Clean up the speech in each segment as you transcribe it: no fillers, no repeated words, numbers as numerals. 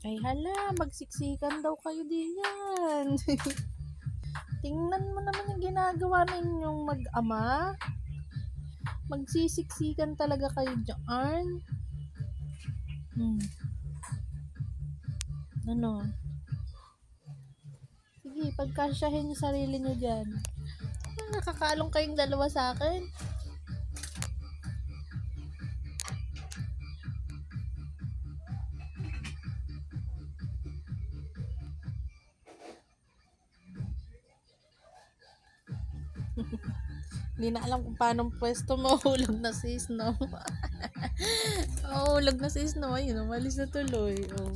Ay hala, magsiksikan daw kayo diyan. Tingnan mo naman yung ginagawa ninyong mag-ama. Magsisiksikan talaga kayo diyan. Ano? Sige, pagkasyahin yung sarili nyo dyan. Nakakaalong kayong dalawa sa akin. Hindi na alam kung paano pwesto mahulog na si Snow. Mahulog na si Snow. Ayun, umalis na tuloy. Oh.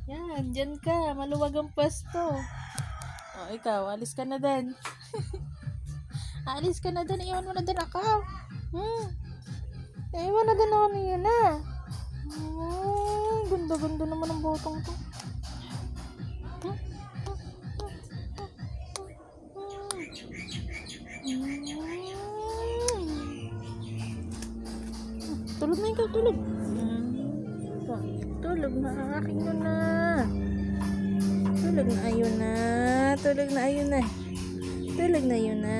Yan, dyan ka. Maluwag ang pwesto. Oh, ikaw, alis ka na din. Alis ka na din. Iwan mo na din ako. Iwan na din ako niyo na. Ganda-ganda naman ang botong to. Tulog na ikaw, tulog. Tulog na, aking mo na. Tulog na, ayun na. Tulog na, ayun na. Tulog na, ayun na.